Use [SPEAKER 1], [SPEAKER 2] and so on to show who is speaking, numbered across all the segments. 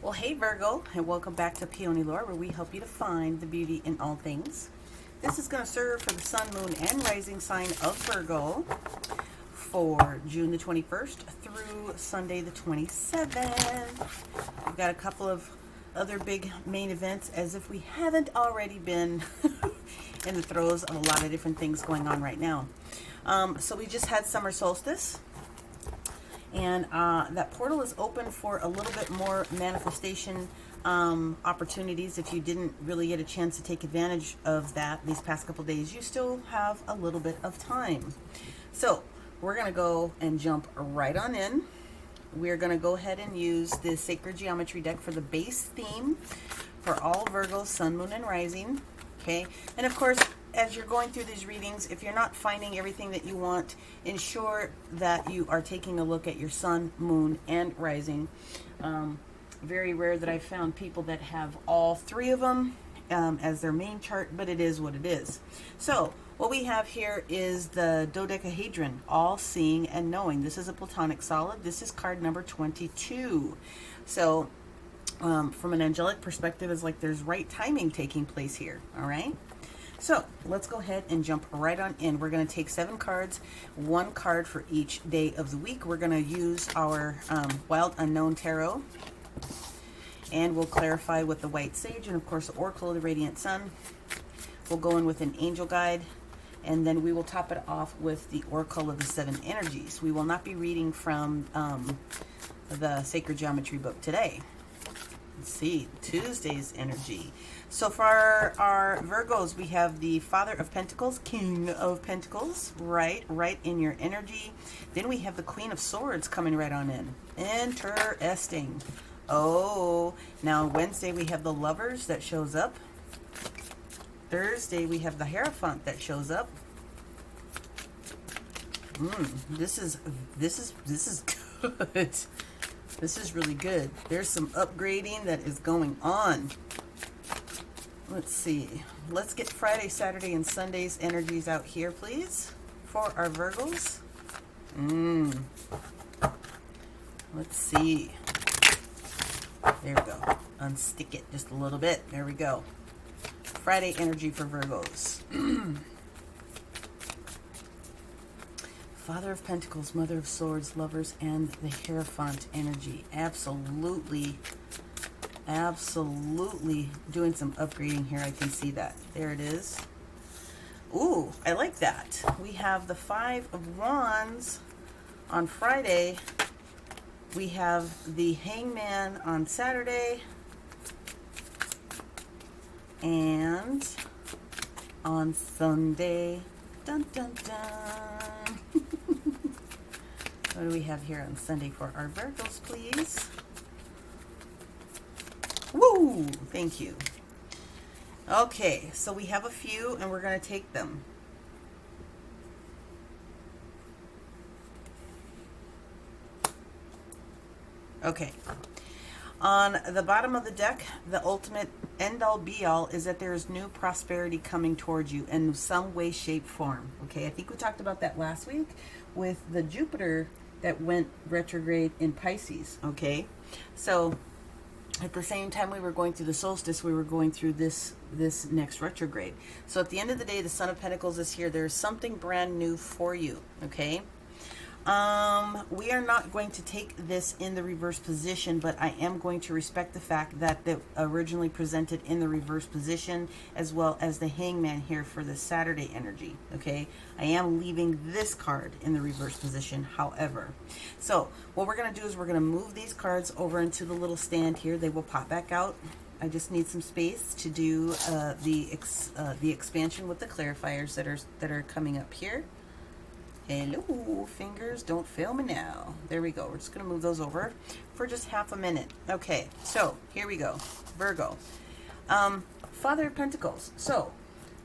[SPEAKER 1] Well, hey Virgo, and welcome back to PeonyLore, where we help you to find the beauty in all things. This is going to serve for the sun, moon, and rising sign of Virgo for June the 21st through Sunday the 27th. We've got a couple of other big main events, as if we haven't already been in the throes of a lot of different things going on right now. So we just had summer solstice. And that portal is open for a little bit more manifestation opportunities. If you didn't really get a chance to take advantage of that these past couple days, you still have a little bit of time. So we're going to go and jump right on in. We're going to go ahead and use the Sacred Geometry deck for the base theme for all Virgo, Sun, Moon, and Rising. Okay, and of course, as you're going through these readings, if you're not finding everything that you want, ensure that you are taking a look at your sun, moon, and rising. Very rare that I've found people that have all three of them as their main chart, but it is what it is. So what we have here is the dodecahedron, all seeing and knowing. This is a platonic solid. This is card number 22. So from an angelic perspective, it's like there's right timing taking place here. All right. So let's go ahead and jump right on in. We're going to take 7 cards, 1 card for each day of the week. We're going to use our Wild Unknown Tarot, and we'll clarify with the White Sage and, of course, the Oracle of the Radiant Sun. We'll go in with an Angel Guide, and then we will top it off with the Oracle of the 7 Energies. We will not be reading from the Sacred Geometry book today. Let's see, Tuesday's energy. So for our Virgos, we have the Father of Pentacles, King of Pentacles, right in your energy. Then we have the Queen of Swords coming right on in. Interesting. Oh, now Wednesday we have the Lovers that shows up. Thursday we have the Hierophant that shows up. This is good. This is really good. There's some upgrading that is going on. Let's see. Let's get Friday, Saturday, and Sunday's energies out here, please, for our Virgos. Let's see. There we go. Unstick it just a little bit. There we go. Friday energy for Virgos. Father of Pentacles, Mother of Swords, Lovers, and the Hierophant energy. Absolutely doing some upgrading here. I can see that. There it is. Ooh, I like that. We have the 5 of Wands on Friday. We have the Hangman on Saturday. And on Sunday, dun dun dun. What do we have here on Sunday for our Virgos, please? Woo! Thank you. Okay, so we have a few, and we're going to take them. Okay. On the bottom of the deck, the ultimate end-all be-all is that there is new prosperity coming towards you in some way, shape, form. Okay, I think we talked about that last week with the Jupiter that went retrograde in Pisces. Okay, so at the same time we were going through the solstice, we were going through this next retrograde. So at the end of the day, the Son of Pentacles is here. There's something brand new for you. Okay. We are not going to take this in the reverse position, but I am going to respect the fact that they originally presented in the reverse position, as well as the Hangman here for the Saturday energy. Okay, I am leaving this card in the reverse position, however. So what we're going to do is we're going to move these cards over into the little stand here. They will pop back out. I just need some space to do the expansion with the clarifiers that are coming up here. Hello, fingers, don't fail me now. There we go. We're just going to move those over for just half a minute. Okay, so here we go. Virgo. Father of Pentacles. So,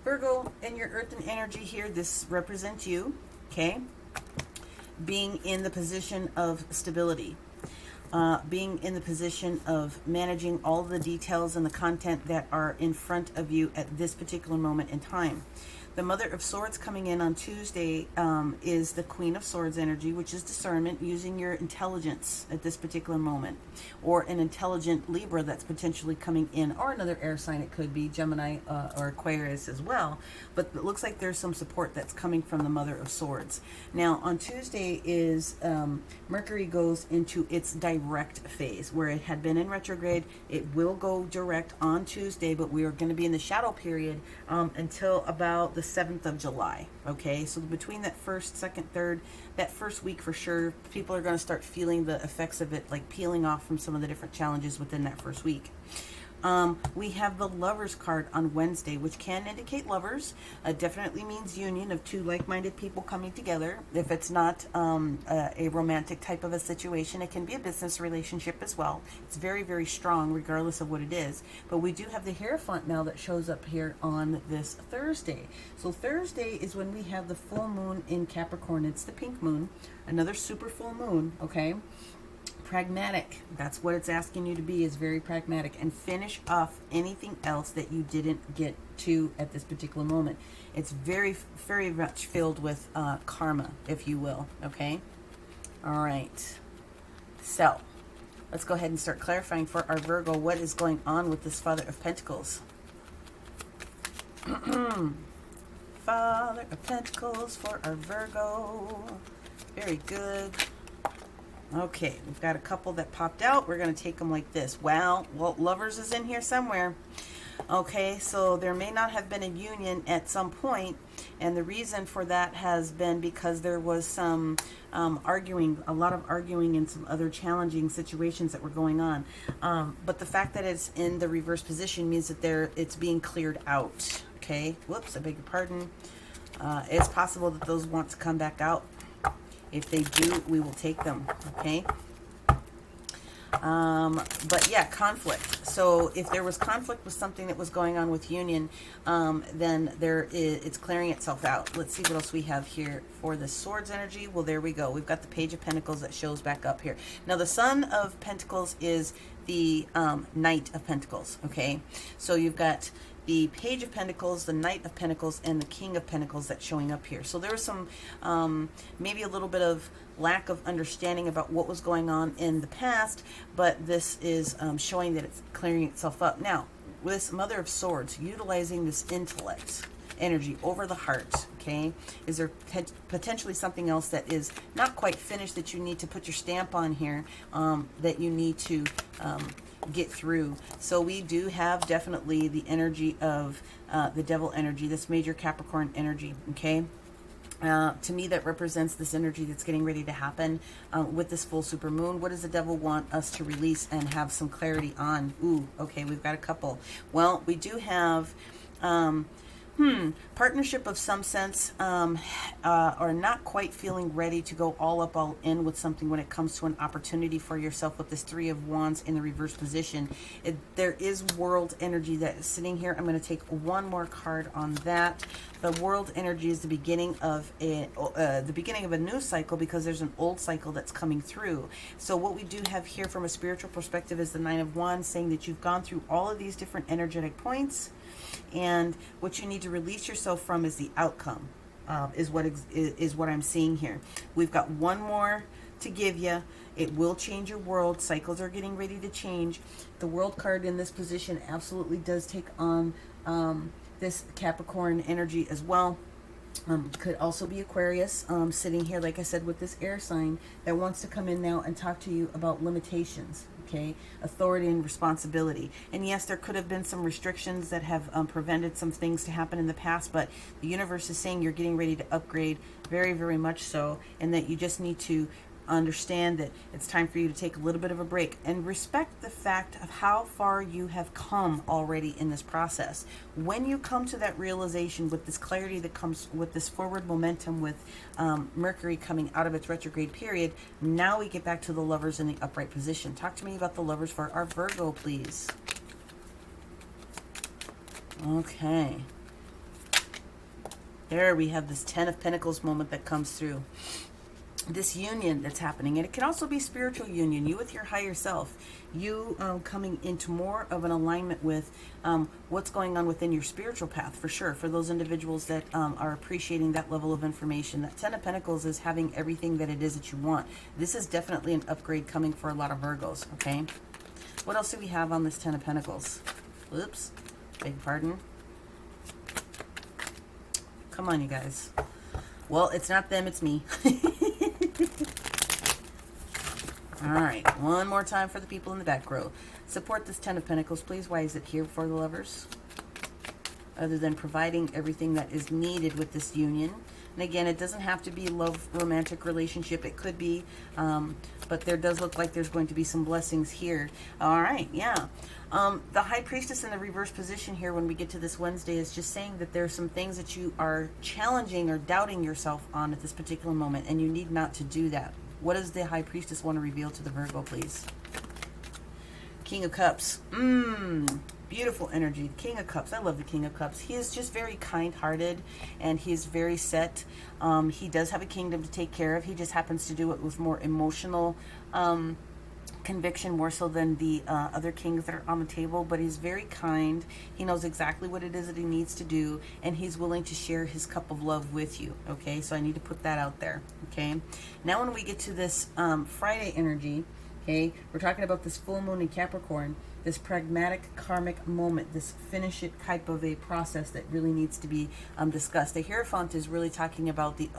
[SPEAKER 1] Virgo, in your earthen energy here, this represents you, okay? Being in the position of stability. Being in the position of managing all the details and the content that are in front of you at this particular moment in time. The Mother of Swords coming in on Tuesday is the Queen of Swords energy, which is discernment, using your intelligence at this particular moment. Or an intelligent Libra that's potentially coming in, or another air sign. It could be Gemini or Aquarius as well. But it looks like there's some support that's coming from the Mother of Swords. Now, on Tuesday is Mercury goes into its direct phase, where it had been in retrograde. It will go direct on Tuesday, but we are going to be in the shadow period until about the 7th of July. Okay, so between that first, second, third, that first week for sure, people are going to start feeling the effects of it, like peeling off from some of the different challenges within that first week. We have the Lovers card on Wednesday, which can indicate lovers. Definitely means union of two like-minded people coming together. If it's not a romantic type of a situation, it can be a business relationship as well. It's very, very strong regardless of what it is. But we do have the Hierophant now that shows up here on this Thursday. So Thursday is when we have the full moon in Capricorn. It's the pink moon, another super full moon, okay? Pragmatic. That's what it's asking you to be, is very pragmatic, and finish off anything else that you didn't get to at this particular moment. It's very, very much filled with karma, if you will. Okay. All right. So let's go ahead and start clarifying for our Virgo what is going on with this Father of Pentacles. Father of Pentacles for our Virgo. Very good. Okay, we've got a couple that popped out. We're going to take them like this. Well, Lovers is in here somewhere. Okay, so there may not have been a union at some point, and the reason for that has been because there was some arguing, a lot of arguing and some other challenging situations that were going on. But the fact that it's in the reverse position means that it's being cleared out. Okay, whoops, I beg your pardon. It's possible that those want to come back out. If they do, we will take them, okay? But yeah, conflict. So if there was conflict with something that was going on with union, then it's clearing itself out. Let's see what else we have here for the Swords energy. Well, there we go. We've got the Page of Pentacles that shows back up here. Now, the Son of Pentacles is the Knight of Pentacles, okay? So you've got the Page of Pentacles, the Knight of Pentacles, and the King of Pentacles that's showing up here. So there was some, maybe a little bit of lack of understanding about what was going on in the past, but this is showing that it's clearing itself up. Now, with this Mother of Swords, utilizing this intellect energy over the heart, okay? Is there potentially something else that is not quite finished that you need to put your stamp on here, that you need to get through? So we do have definitely the energy of the Devil energy, this major Capricorn energy, okay? To me, that represents this energy that's getting ready to happen with this full super moon. What does the Devil want us to release and have some clarity on? Ooh, okay, we've got a couple. Well, we do have partnership of some sense, are not quite feeling ready to go all in with something when it comes to an opportunity for yourself with this Three of Wands in the reverse position. There is world energy that is sitting here. I'm going to take one more card on that. The world energy is the beginning of a new cycle, because there's an old cycle that's coming through. So what we do have here from a spiritual perspective is the Nine of Wands, saying that you've gone through all of these different energetic points, and what you need to release yourself from is the outcome, is what I'm seeing here. We've got one more to give you. It will change your world. Cycles are getting ready to change. The World card in this position absolutely does take on this Capricorn energy as well. Could also be Aquarius, sitting here, like I said, with this air sign that wants to come in now and talk to you about limitations, okay? Authority and responsibility. And yes, there could have been some restrictions that have prevented some things to happen in the past, but the universe is saying you're getting ready to upgrade, very, very much so, and that you just need to understand that it's time for you to take a little bit of a break and respect the fact of how far you have come already in this process. When you come to that realization with this clarity that comes with this forward momentum with Mercury coming out of its retrograde period, now we get back to the Lovers in the upright position. Talk to me about the Lovers for our Virgo, please. Okay. There we have this Ten of Pentacles moment that comes through. this union that's happening, and it can also be spiritual union, you with your higher self, you coming into more of an alignment with what's going on within your spiritual path, for sure, for those individuals that are appreciating that level of information. That Ten of Pentacles is having everything that it is that you want. This is definitely an upgrade coming for a lot of Virgos. Okay, what else do we have on this Ten of Pentacles? Oops, beg pardon. Come on, you guys. Well, it's not them, it's me. All right, one more time for the people in the back row. Support this Ten of Pentacles, please. Why is it here for the lovers? Other than providing everything that is needed with this union. And again, it doesn't have to be love, romantic relationship. It could be, but there does look like there's going to be some blessings here. All right, yeah. The High Priestess in the reverse position here when we get to this Wednesday is just saying that there's some things that you are challenging or doubting yourself on at this particular moment, and you need not to do that. What does the High Priestess want to reveal to the Virgo, please? King of Cups. Beautiful energy. The King of Cups. I love the King of Cups. He is just very kind-hearted, and he's very set. He does have a kingdom to take care of. He just happens to do it with more emotional conviction, more so than the other kings that are on the table. But he's very kind. He knows exactly what it is that he needs to do, and he's willing to share his cup of love with you. Okay, so I need to put that out there. Okay, now when we get to this Friday energy, okay, we're talking about this full moon in Capricorn, this pragmatic karmic moment, this finish it type of a process that really needs to be discussed. The Hierophant is really talking about the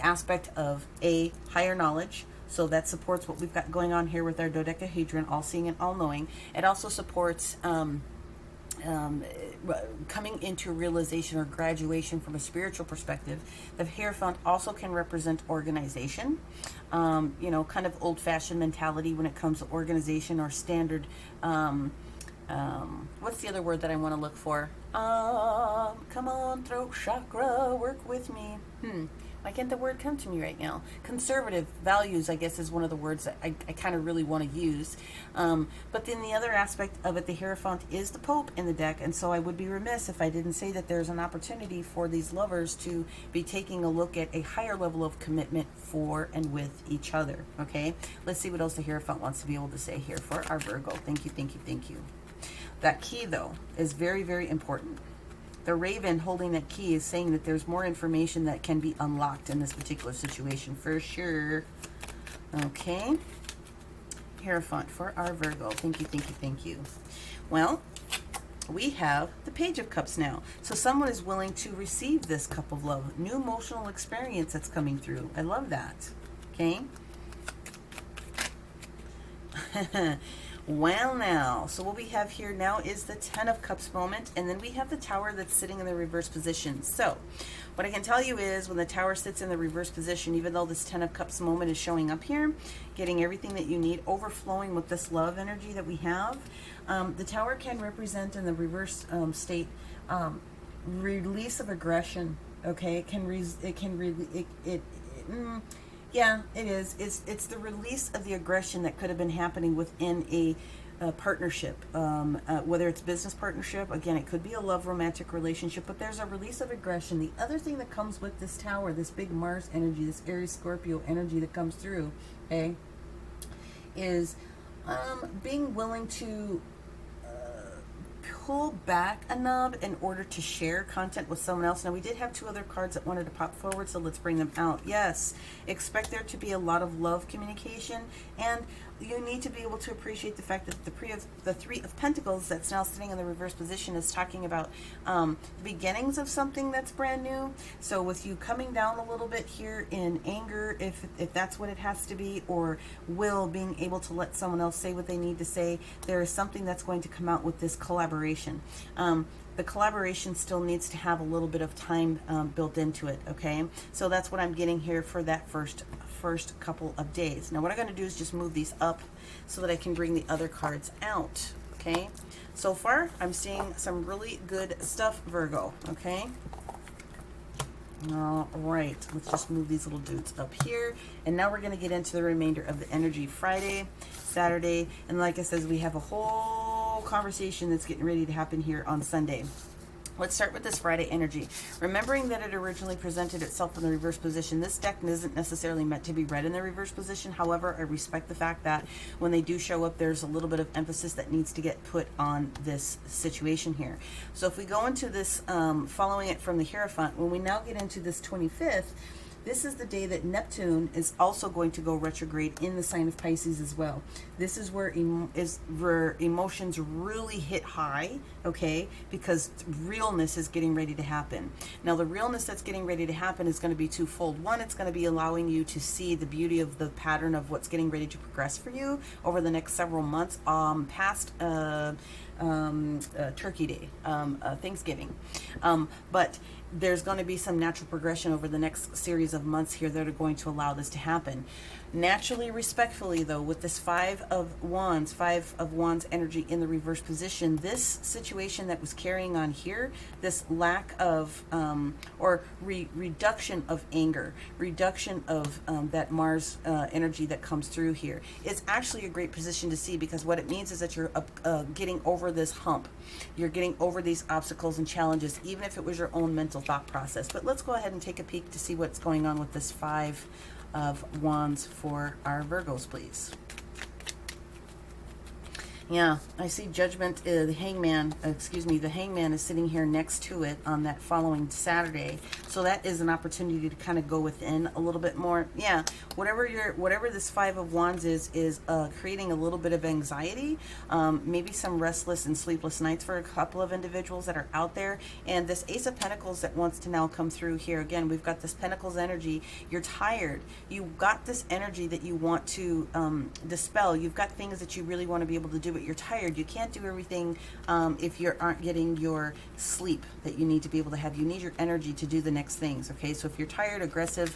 [SPEAKER 1] aspect of a higher knowledge. So that supports what we've got going on here with our dodecahedron, all-seeing and all-knowing. It also supports coming into realization or graduation from a spiritual perspective. The Hierophant also can represent organization, you know, kind of old-fashioned mentality when it comes to organization or standard. What's the other word that I want to look for? Come on, throat chakra, work with me. Why can't the word come to me right now? Conservative values, I guess, is one of the words that I kind of really want to use. But then the other aspect of it, the Hierophant, is the Pope in the deck. And so I would be remiss if I didn't say that there's an opportunity for these lovers to be taking a look at a higher level of commitment for and with each other. Okay? Let's see what else the Hierophant wants to be able to say here for our Virgo. Thank you, thank you, thank you. That key, though, is very, very important. The Raven holding that key is saying that there's more information that can be unlocked in this particular situation, for sure. Okay. Hierophant for our Virgo. Thank you, thank you, thank you. Well, we have the Page of Cups now. So someone is willing to receive this cup of love. New emotional experience that's coming through. I love that. Okay. Well, now, so what we have here now is the Ten of Cups moment, and then we have the Tower that's sitting in the reverse position. So what I can tell you is when the Tower sits in the reverse position, even though this Ten of Cups moment is showing up here, getting everything that you need, overflowing with this love energy that we have, the Tower can represent in the reverse state release of aggression. Okay, yeah, it is. It's the release of the aggression that could have been happening within a partnership, whether it's business partnership. Again, it could be a love romantic relationship, but there's a release of aggression. The other thing that comes with this Tower, this big Mars energy, this Aries Scorpio energy that comes through, okay, is being willing to pull back a nub in order to share content with someone else. Now, we did have two other cards that wanted to pop forward, so let's bring them out. Yes, expect there to be a lot of love communication, and you need to be able to appreciate the fact that the Three of Pentacles that's now sitting in the reverse position is talking about beginnings of something that's brand new. So with you coming down a little bit here in anger, if that's what it has to be, or will, being able to let someone else say what they need to say, there is something that's going to come out with this collaboration. The collaboration still needs to have a little bit of time built into it, okay? So that's what I'm getting here for that first couple of days. Now what I'm going to do is just move these up so that I can bring the other cards out, okay? So far, I'm seeing some really good stuff, Virgo, okay? All right, let's just move these little dudes up here. And now we're going to get into the remainder of the energy. Friday, Saturday, and like I said, we have a whole conversation that's getting ready to happen here on Sunday. Let's start with this Friday energy. Remembering that it originally presented itself in the reverse position, this deck isn't necessarily meant to be read in the reverse position. However, I respect the fact that when they do show up, there's a little bit of emphasis that needs to get put on this situation here. So if we go into this, following it from the Hierophant, when we now get into this 25th, this is the day that Neptune is also going to go retrograde in the sign of Pisces as well. This is where emotions really hit high, okay? Because realness is getting ready to happen. Now, the realness that's getting ready to happen is going to be twofold. One, it's going to be allowing you to see the beauty of the pattern of what's getting ready to progress for you over the next several months, past Turkey Day, Thanksgiving. But there's going to be some natural progression over the next series of months here that are going to allow this to happen. Naturally, respectfully, though, with this Five of Wands energy in the reverse position, this situation that was carrying on here, this lack of, reduction of anger, reduction of that Mars energy that comes through here, is actually a great position to see, because what it means is that you're getting over this hump. You're getting over these obstacles and challenges, even if it was your own mental thought process. But let's go ahead and take a peek to see what's going on with this Five of Wands for our Virgos, please. Yeah, I see Judgment, the Hangman is sitting here next to it on that following Saturday. So that is an opportunity to kind of go within a little bit more. Yeah, whatever this Five of Wands is creating a little bit of anxiety, maybe some restless and sleepless nights for a couple of individuals that are out there. And this Ace of Pentacles that wants to now come through here. Again, we've got this Pentacles energy. You're tired. You've got this energy that you want to dispel. You've got things that you really want to be able to do, but you're tired. You can't do everything if you aren't getting your sleep that you need to be able to have. You need your energy to do the next things, okay? So if you're tired, aggressive,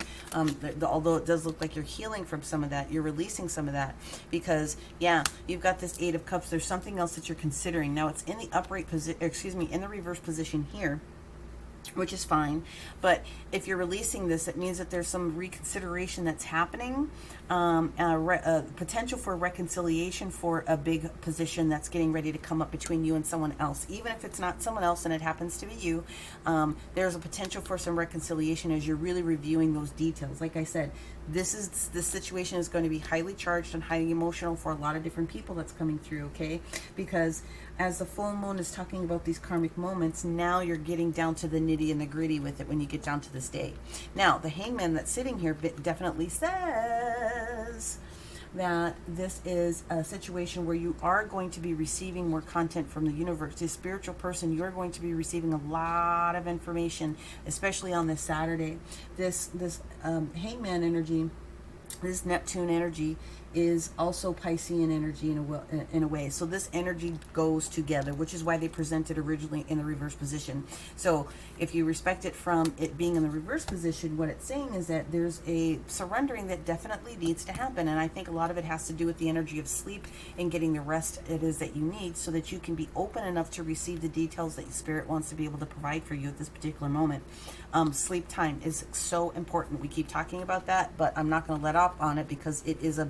[SPEAKER 1] although it does look like you're healing from some of that, you're releasing some of that, because, yeah, you've got this Eight of Cups. There's something else that you're considering. Now, it's in the upright position, in the reverse position here, which is fine. But if you're releasing this, it means that there's some reconsideration that's happening, potential for reconciliation for a big position that's getting ready to come up between you and someone else. Even if it's not someone else and it happens to be you, there's a potential for some reconciliation as you're really reviewing those details. Like I said, this situation is going to be highly charged and highly emotional for a lot of different people that's coming through, okay? Because as the full moon is talking about these karmic moments, now you're getting down to the nitty and the gritty with it when you get down to this day. Now, the Hangman that's sitting here definitely says that this is a situation where you are going to be receiving more content from the universe. This spiritual person, you're going to be receiving a lot of information, especially on this Saturday. This Hangman energy, this Neptune energy, is also Piscean energy in a way. So this energy goes together, which is why they presented originally in the reverse position. So if you respect it from it being in the reverse position, what it's saying is that there's a surrendering that definitely needs to happen. And I think a lot of it has to do with the energy of sleep and getting the rest it is that you need, so that you can be open enough to receive the details that Spirit wants to be able to provide for you at this particular moment. Sleep time is so important. We keep talking about that, but I'm not going to let up on it because it is a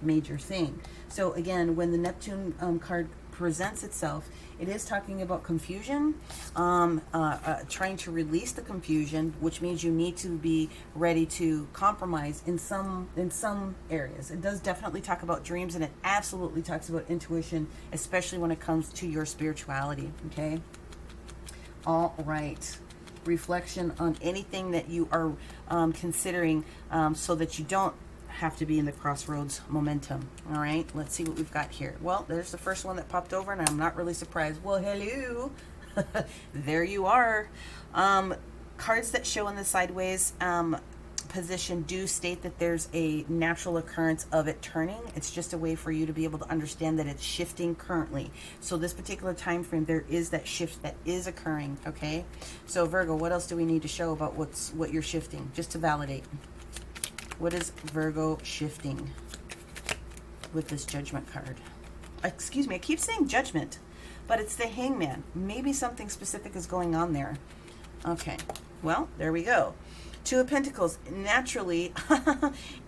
[SPEAKER 1] major thing. So again, when the Neptune card presents itself, it is talking about confusion, trying to release the confusion, which means you need to be ready to compromise in some areas. It does definitely talk about dreams, and it absolutely talks about intuition, especially when it comes to your spirituality, okay? All right. Reflection on anything that you are considering, so that you don't have to be in the crossroads momentum. All right, let's see what we've got here. Well, there's the first one that popped over, and I'm not really surprised. Well, hello. There you are. Cards that show in the sideways position do state that there's a natural occurrence of it turning. It's just a way for you to be able to understand that it's shifting currently. So this particular time frame, there is that shift that is occurring, okay? So Virgo, what else do we need to show about what you're shifting, just to validate? What is Virgo shifting with this Judgment card? Excuse me, I keep saying Judgment, but it's the Hangman. Maybe something specific is going on there. Okay, well, there we go. Two of Pentacles, naturally,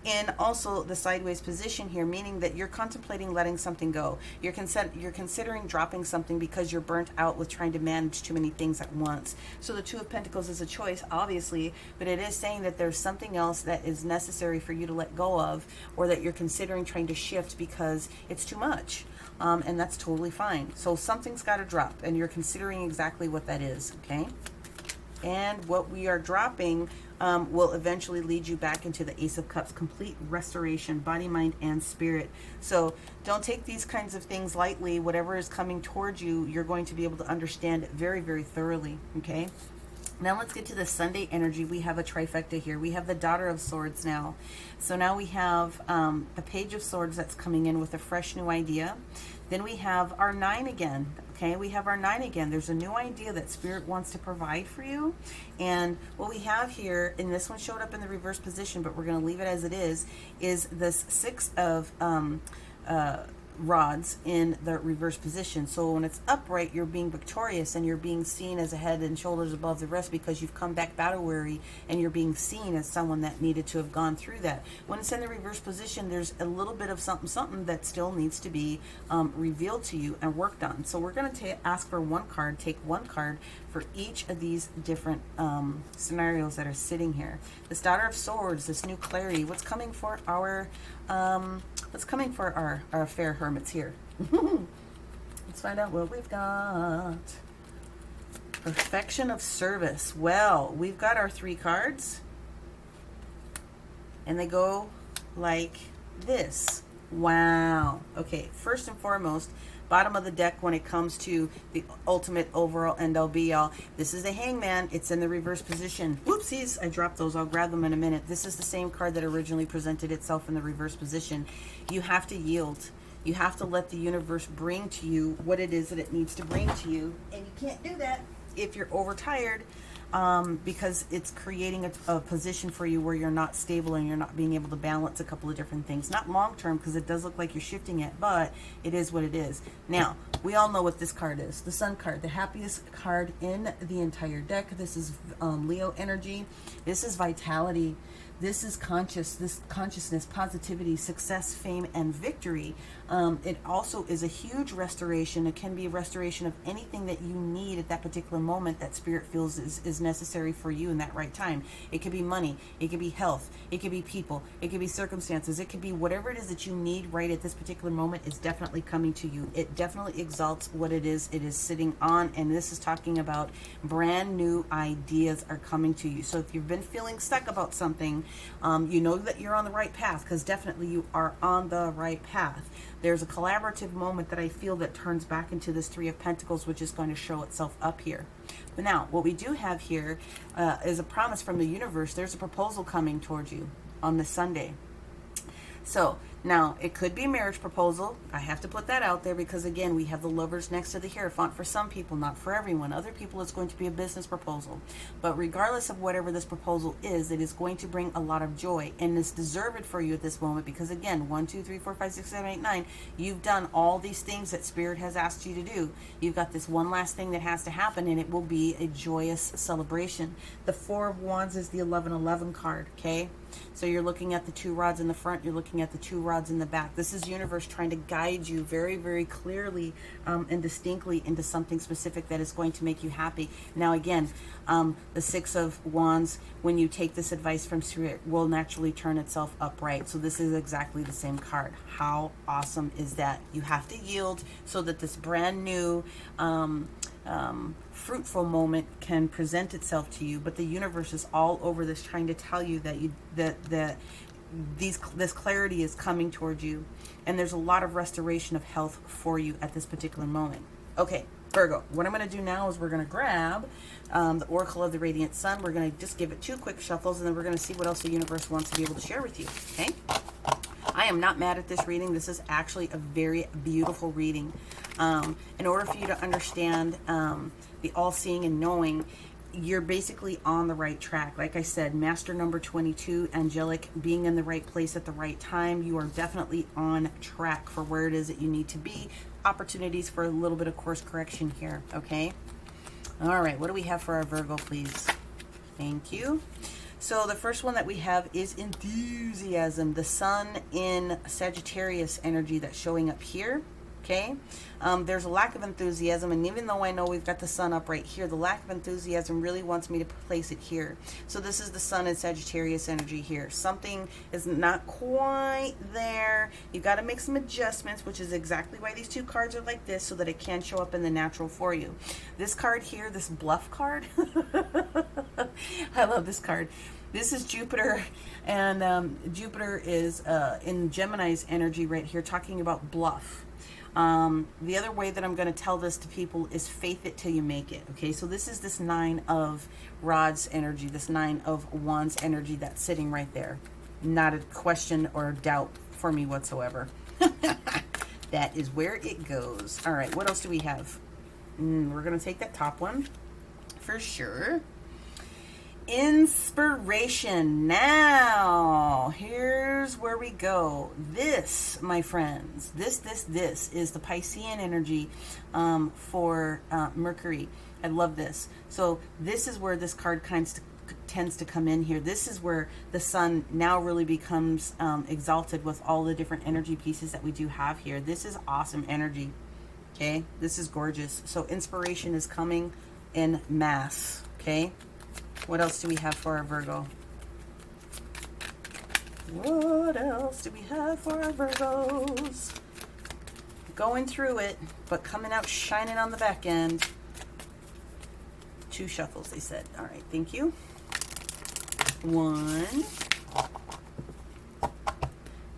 [SPEAKER 1] in also the sideways position here, meaning that you're contemplating letting something go. You're considering dropping something because you're burnt out with trying to manage too many things at once. So the Two of Pentacles is a choice, obviously, but it is saying that there's something else that is necessary for you to let go of, or that you're considering trying to shift because it's too much. And that's totally fine. So something's got to drop, and you're considering exactly what that is, okay? And what we are dropping will eventually lead you back into the Ace of Cups, complete restoration, body, mind, and spirit. So don't take these kinds of things lightly. Whatever is coming towards you, you're going to be able to understand it very, very thoroughly, okay? Now let's get to the Sunday energy. We have a trifecta here. We have the Daughter of Swords now. So now we have the Page of Swords that's coming in with a fresh new idea. Then we have our 9 again. Okay, we have our 9 again. There's a new idea that Spirit wants to provide for you. And what we have here, and this one showed up in the reverse position, but we're going to leave it as it is this 6 of rods in the reverse position. So when it's upright, you're being victorious and you're being seen as a head and shoulders above the rest because you've come back battle weary and you're being seen as someone that needed to have gone through that. When it's in the reverse position, there's a little bit of something that still needs to be revealed to you and worked on. So we're going to ask for one card, take one card for each of these different scenarios that are sitting here. This Daughter of Swords, this new clarity, what's coming for our fair hermits here? Let's find out what we've got. Perfection of service. Well, we've got our 3 cards, and they go like this. Wow. Okay, first and foremost, bottom of the deck when it comes to the ultimate overall end-all be-all. This is the Hangman. It's in the reverse position. Whoopsies, I dropped those. I'll grab them in a minute. This is the same card that originally presented itself in the reverse position. You have to yield. You have to let the universe bring to you what it is that it needs to bring to you. And you can't do that if you're overtired, because it's creating a position for you where you're not stable and you're not being able to balance a couple of different things. Not long term, because it does look like you're shifting it, but it is what it is. Now, we all know what this card is. The Sun card, the happiest card in the entire deck. This is Leo energy. This is vitality. This is consciousness, positivity, success, fame, and victory. It also is a huge restoration. It can be a restoration of anything that you need at that particular moment that Spirit feels is necessary for you in that right time. It could be money. It could be health. It could be people. It could be circumstances. It could be whatever it is that you need right at this particular moment is definitely coming to you. It definitely exalts what it is sitting on, and this is talking about brand new ideas are coming to you. So if you've been feeling stuck about something, you know that you're on the right path, because definitely you are on the right path. There's a collaborative moment that I feel that turns back into this 3 of Pentacles, which is going to show itself up here. But now, what we do have here is a promise from the universe. There's a proposal coming towards you on this Sunday. So now it could be a marriage proposal. I have to put that out there because, again, we have the Lovers next to the Hierophant for some people, not for everyone. Other people, it's going to be a business proposal. But regardless of whatever this proposal is, it is going to bring a lot of joy, and it's deserved for you at this moment because, again, 1, 2, 3, 4, 5, 6, 7, 8, 9, you've done all these things that Spirit has asked you to do. You've got this one last thing that has to happen, and it will be a joyous celebration. The 4 of Wands is the 1111 card, okay? So you're looking at the 2 rods in the front, you're looking at the 2 rods in the back. This is universe trying to guide you very, very clearly and distinctly into something specific that is going to make you happy. Now again, the 6 of Wands, when you take this advice from Spirit, will naturally turn itself upright. So this is exactly the same card. How awesome is that? You have to yield so that this brand new fruitful moment can present itself to you, but the universe is all over this, trying to tell you that this clarity is coming towards you, and there's a lot of restoration of health for you at this particular moment. Okay, Virgo, what I'm going to do now is we're going to grab the Oracle of the Radiant Sun. We're going to just give it 2 quick shuffles, and then we're going to see what else the universe wants to be able to share with you. Okay, I am not mad at this reading. This is actually a very beautiful reading. In order for you to understand the all-seeing and knowing, you're basically on the right track. Like I said, master number 22, angelic, being in the right place at the right time. You are definitely on track for where it is that you need to be. Opportunities for a little bit of course correction here, okay? All right, what do we have for our Virgo, please? Thank you. So the first one that we have is enthusiasm, the sun in Sagittarius energy that's showing up here. Okay, there's a lack of enthusiasm, and even though I know we've got the sun up right here, the lack of enthusiasm really wants me to place it here. So this is the sun in Sagittarius energy here. Something is not quite there. You've got to make some adjustments, which is exactly why these two cards are like this, so that it can show up in the natural for you. This card here, this bluff card, I love this card. This is Jupiter, and Jupiter is in Gemini's energy right here, talking about bluff. The other way that I'm going to tell this to people is faith it till you make it. Okay, so this is this 9 of rods energy, this 9 of wands energy that's sitting right there. Not a question or doubt for me whatsoever. That is where it goes. All right, what else do we have? We're going to take that top one for sure. Inspiration. Now here's where we go. This, my friends, this is the Piscean energy for Mercury. I love this. So this is where this card tends to come in here. This is where the sun now really becomes exalted with all the different energy pieces that we do have here. This is awesome energy. Okay, this is gorgeous. So inspiration is coming in mass. Okay, what else do we have for our Virgo? What else do we have for our Virgos? Going through it, but coming out shining on the back end. 2 shuffles, they said. All right, thank you. 1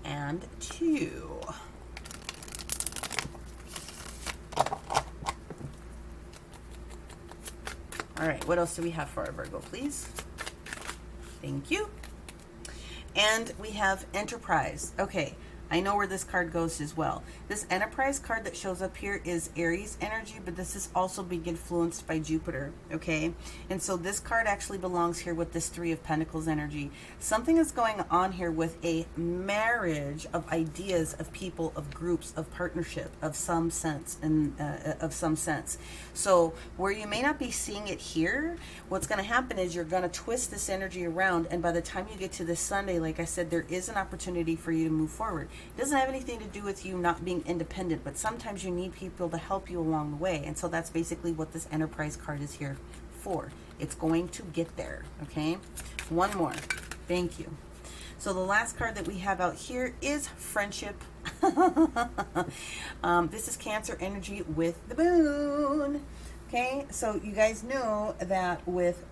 [SPEAKER 1] and 2. All right, what else do we have for our Virgo, please? Thank you. And we have Enterprise. Okay, I know where this card goes as well. This Enterprise card that shows up here is Aries energy, but this is also being influenced by Jupiter, okay? And so this card actually belongs here with this 3 of Pentacles energy. Something is going on here with a marriage of ideas, of people, of groups, of partnership, of some sense, and So where you may not be seeing it here, what's going to happen is you're going to twist this energy around, and by the time you get to this Sunday, like I said, there is an opportunity for you to move forward. It doesn't have anything to do with you not being independent, but sometimes you need people to help you along the way. And so that's basically what this Enterprise card is here for. It's going to get there, okay? One more. Thank you. So the last card that we have out here is Friendship. This is Cancer energy with the moon. Okay, so you guys know that with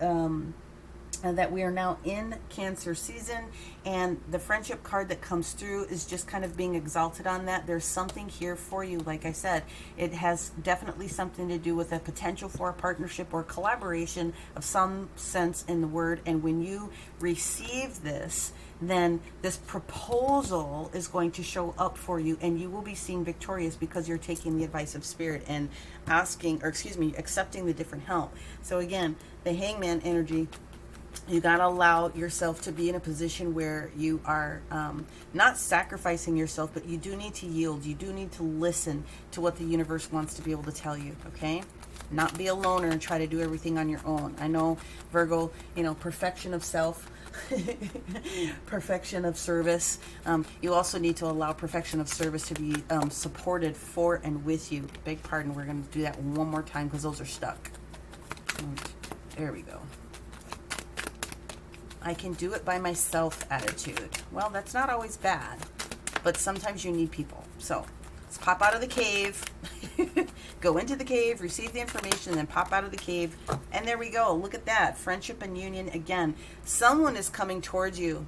[SPEAKER 1] that we are now in Cancer season, and the Friendship card that comes through is just kind of being exalted on that. There's something here for you. Like I said, it has definitely something to do with a potential for a partnership or collaboration of some sense in the word. And when you receive this, then this proposal is going to show up for you, and you will be seen victorious because you're taking the advice of Spirit and accepting the different help. So again, the Hangman energy, you got to allow yourself to be in a position where you are not sacrificing yourself, but you do need to yield. You do need to listen to what the universe wants to be able to tell you, okay? Not be a loner and try to do everything on your own. I know, Virgo, perfection of self, perfection of service. You also need to allow perfection of service to be supported for and with you. Beg pardon, we're going to do that one more time because those are stuck. There we go. I can do it by myself attitude. Well, that's not always bad, but sometimes you need people. So let's pop out of the cave, go into the cave, receive the information, then pop out of the cave. And there we go. Look at that. Friendship and union again. Someone is coming towards you,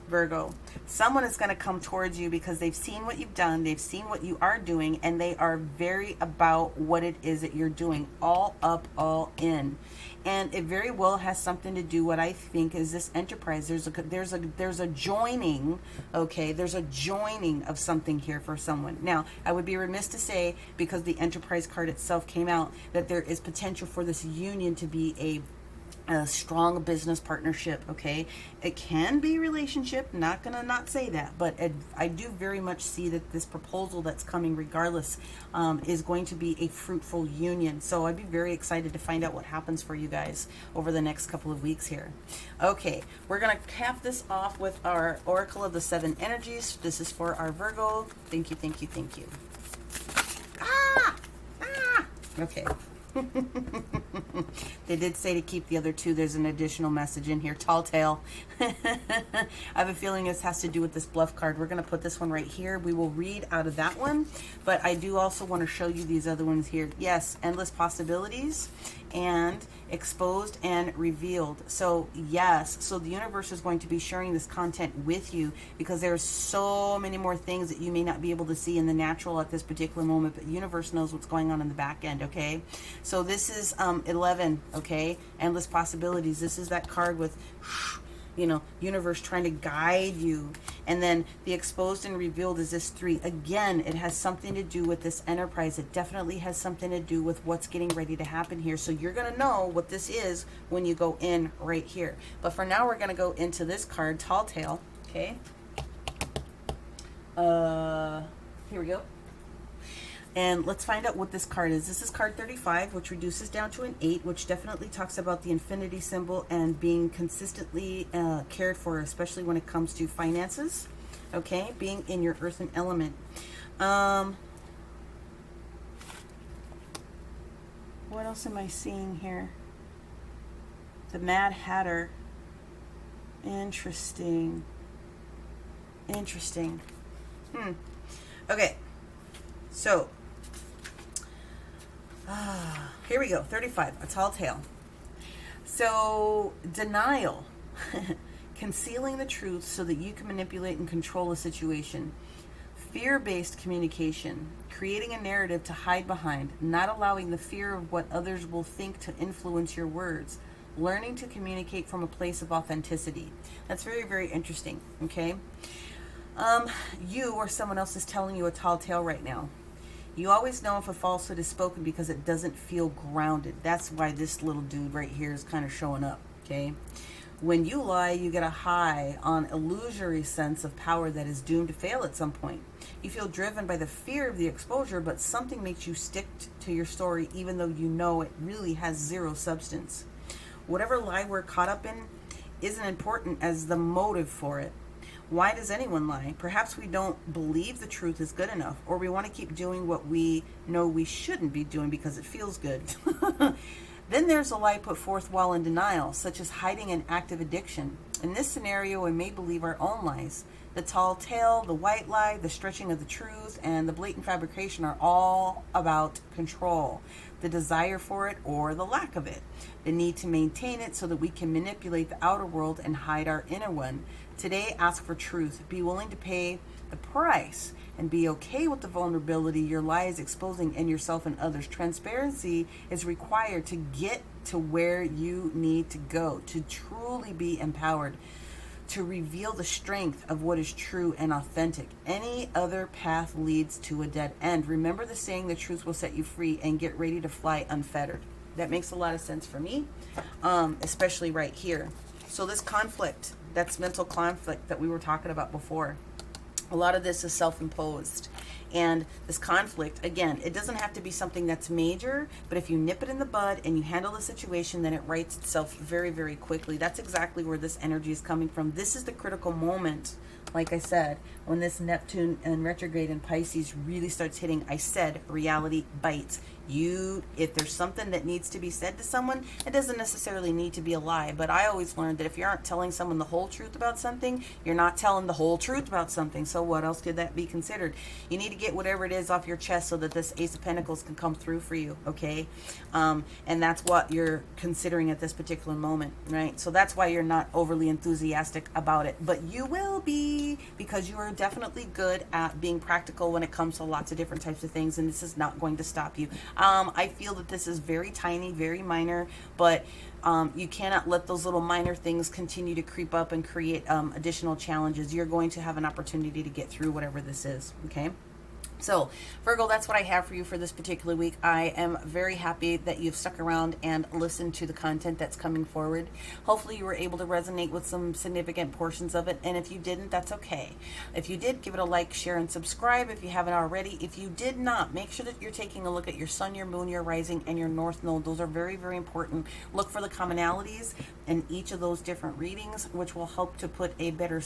[SPEAKER 1] Virgo. Someone is going to come towards you because they've seen what you've done. They've seen what you are doing, and they are very about what it is that you're doing. All up, all in. And it very well has something to do what I think is this enterprise. There's a joining, okay? There's a joining of something here for someone. Now, I would be remiss to say, because the Enterprise card itself came out, that there is potential for this union to be a a strong business partnership. Okay, it can be relationship, not gonna not say that, but I do very much see that this proposal that's coming regardless is going to be a fruitful union. So I'd be very excited to find out what happens for you guys over the next couple of weeks here. Okay, we're gonna cap this off with our Oracle of the Seven Energies. This is for our Virgo. Thank you, thank you, thank you. Okay. They did say to keep the other two. There's an additional message in here. Tall tale. I have a feeling this has to do with this bluff card. We're going to put this one right here. We will read out of that one, but I do also want to show you these other ones here. Yes, endless possibilities and exposed and revealed. So yes, so the universe is going to be sharing this content with you because there's so many more things that you may not be able to see in the natural at this particular moment, but the universe knows what's going on in the back end. Okay, so this is 11. Okay, endless possibilities. This is that card with universe trying to guide you. And then the exposed and revealed is this 3. Again, it has something to do with this enterprise. It definitely has something to do with what's getting ready to happen here. So you're going to know what this is when you go in right here. But for now, we're going to go into this card, Tall Tale. Okay. Here we go. And let's find out what this card is. This is card 35, which reduces down to an 8, which definitely talks about the infinity symbol and being consistently cared for, especially when it comes to finances. Okay, being in your earthen element. What else am I seeing here? The Mad Hatter. Interesting. Interesting. Okay, so here we go. 35, a tall tale. So denial, concealing the truth so that you can manipulate and control a situation. Fear-based communication, creating a narrative to hide behind, not allowing the fear of what others will think to influence your words. Learning to communicate from a place of authenticity. That's very, very interesting. Okay. You or someone else is telling you a tall tale right now. You always know if a falsehood is spoken because it doesn't feel grounded. That's why this little dude right here is kind of showing up. Okay. When you lie, you get a high on illusory sense of power that is doomed to fail at some point. You feel driven by the fear of the exposure, but something makes you stick to your story even though you know it really has zero substance. Whatever lie we're caught up in isn't important as the motive for it. Why does anyone lie? Perhaps we don't believe the truth is good enough, or we want to keep doing what we know we shouldn't be doing because it feels good. Then there's a lie put forth while in denial, such as hiding an active addiction. In this scenario, we may believe our own lies. The tall tale, the white lie, the stretching of the truth, and the blatant fabrication are all about control, the desire for it or the lack of it, the need to maintain it so that we can manipulate the outer world and hide our inner one. Today, ask for truth. Be willing to pay the price and be okay with the vulnerability your lie is exposing in yourself and others. Transparency is required to get to where you need to go, to truly be empowered, to reveal the strength of what is true and authentic. Any other path leads to a dead end. Remember the saying, the truth will set you free, and get ready to fly unfettered. That makes a lot of sense for me, especially right here. So this conflict, that's mental conflict that we were talking about before. A lot of this is self-imposed. And this conflict, again, it doesn't have to be something that's major, but if you nip it in the bud and you handle the situation, then it rights itself very, very quickly. That's exactly where this energy is coming from. This is the critical moment, like I said, when this Neptune and retrograde in Pisces really starts hitting. I said reality bites. If there's something that needs to be said to someone, it doesn't necessarily need to be a lie. But I always learned that if you aren't telling someone the whole truth about something, you're not telling the whole truth about something. So what else could that be considered? You need to get whatever it is off your chest so that this Ace of Pentacles can come through for you, okay? And that's what you're considering at this particular moment, right? So that's why you're not overly enthusiastic about it. But you will be, because you are definitely good at being practical when it comes to lots of different types of things, and this is not going to stop you. I feel that this is very tiny, very minor, but you cannot let those little minor things continue to creep up and create additional challenges. You're going to have an opportunity to get through whatever this is, okay? So, Virgo, that's what I have for you for this particular week. I am very happy that you've stuck around and listened to the content that's coming forward. Hopefully, you were able to resonate with some significant portions of it. And if you didn't, that's okay. If you did, give it a like, share, and subscribe if you haven't already. If you did not, make sure that you're taking a look at your sun, your moon, your rising, and your north node. Those are very, very important. Look for the commonalities in each of those different readings, which will help to put a better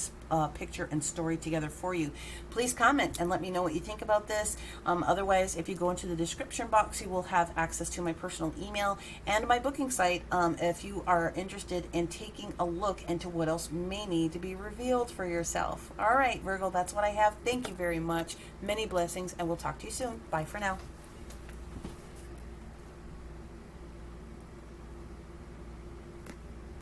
[SPEAKER 1] picture and story together for you. Please comment and let me know what you think about this. Otherwise, if you go into the description box, you will have access to my personal email and my booking site if you are interested in taking a look into what else may need to be revealed for yourself. All right, Virgo, that's what I have. Thank you very much. Many blessings, and we'll talk to you soon. Bye for now.